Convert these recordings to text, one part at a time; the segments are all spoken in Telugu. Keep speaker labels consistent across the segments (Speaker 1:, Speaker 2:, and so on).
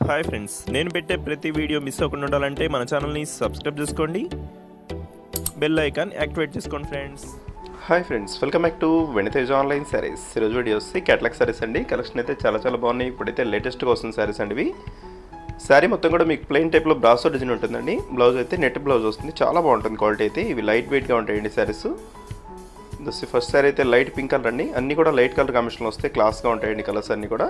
Speaker 1: హాయ్ ఫ్రెండ్స్, నేను పెట్టే ప్రతి వీడియో మిస్ అవ్వకుండా ఉండాలంటే మన ఛానల్ని సబ్స్క్రైబ్ చేసుకోండి, బెల్ ఐకాన్ యాక్టివేట్ చేసుకోండి friends.
Speaker 2: Hi friends, welcome back to వెనితేజ్ online saris. ఈరోజు వీడియో వస్తే క్యాటలాగ్ శారీస్ అండి. కలెక్షన్ అయితే చాలా బాగున్నాయి. ఇప్పుడైతే లేటెస్ట్గా వస్తుంది శారీస్ అండి ఇవి. శారీ మొత్తం కూడా మీకు ప్లెయిన్ టైప్లో బ్రాసో డిజైన్ ఉంటుందండి. బ్లౌజ్ అయితే నెట్ బ్లౌజ్ వస్తుంది, చాలా బాగుంటుంది క్వాలిటీ అయితే. ఇవి లైట్ వెయిట్గా ఉంటాయండి శారీస్. ఫస్ట్ శారీ అయితే లైట్ పింక్ కలర్ అండి. అన్నీ కూడా లైట్ కలర్ కాంబినేషన్లో వస్తాయి, క్లాస్గా ఉంటాయండి కలర్స్ అన్నీ కూడా.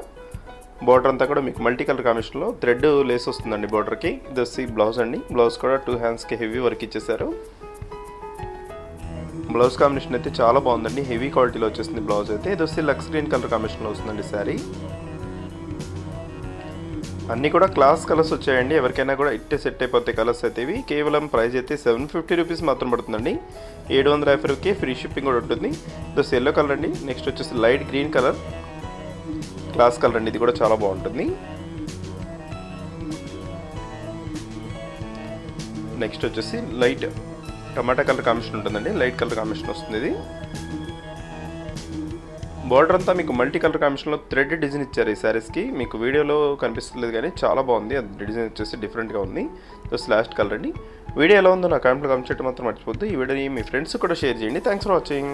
Speaker 2: బార్డర్ అంతా కూడా మీకు మల్టీ కలర్ కాంబినేషన్లో థ్రెడ్ లేస్ వస్తుందండి బార్డర్కి. ఇది బ్లౌజ్ అండి. బ్లౌజ్ కూడా 2 హ్యాండ్స్కి హెవీ వర్క్ ఇచ్చేసారు. బ్లౌజ్ కాంబినేషన్ అయితే చాలా బాగుందండి, హెవీ క్వాలిటీలో వచ్చేసింది బ్లౌజ్ అయితే. ఇది లక్స్ గ్రీన్ కలర్ కాంబినేషన్లో వస్తుందండి శారీ. అన్నీ కూడా క్లాస్ కలర్స్ వచ్చాయండి. ఎవరికైనా కూడా ఇట్టే సెట్ అయిపోతాయి కలర్స్ అయితే ఇవి. కేవలం ప్రైస్ అయితే 750 రూపీస్ మాత్రం పడుతుందండి. 750 రూపాయలకి ఫ్రీ షిప్పింగ్ కూడా ఉంటుంది. ఇది ఎల్లో కలర్ అండి. నెక్స్ట్ వచ్చేసి light green colour, class colour అండి. ఇది కూడా చాలా బాగుంటుంది. నెక్స్ట్ వచ్చేసి లైట్ టమాటా కలర్ కాంబినేషన్ ఉంటుందండి. లైట్ కలర్ కాంబినేషన్ వస్తుంది ఇది. బార్డర్ అంతా మీకు మల్టీ కలర్ కాంబినేషన్లో థ్రెడ్ డిజైన్ ఇచ్చారు ఈ శారీస్కి. మీకు వీడియోలో కనిపిస్తలేదు కానీ చాలా బాగుంది. అది డిజైన్ వచ్చేసి డిఫరెంట్గా ఉంది. లాస్ట్ కలర్ అండి. వీడియో ఎలా ఉందో నా కామెంట్లో కామెంట్ చేయడం మాత్రం మర్చిపోద్దు. ఈ వీడియోని మీ ఫ్రెండ్స్ కూడా షేర్ చేయండి. Thanks for watching.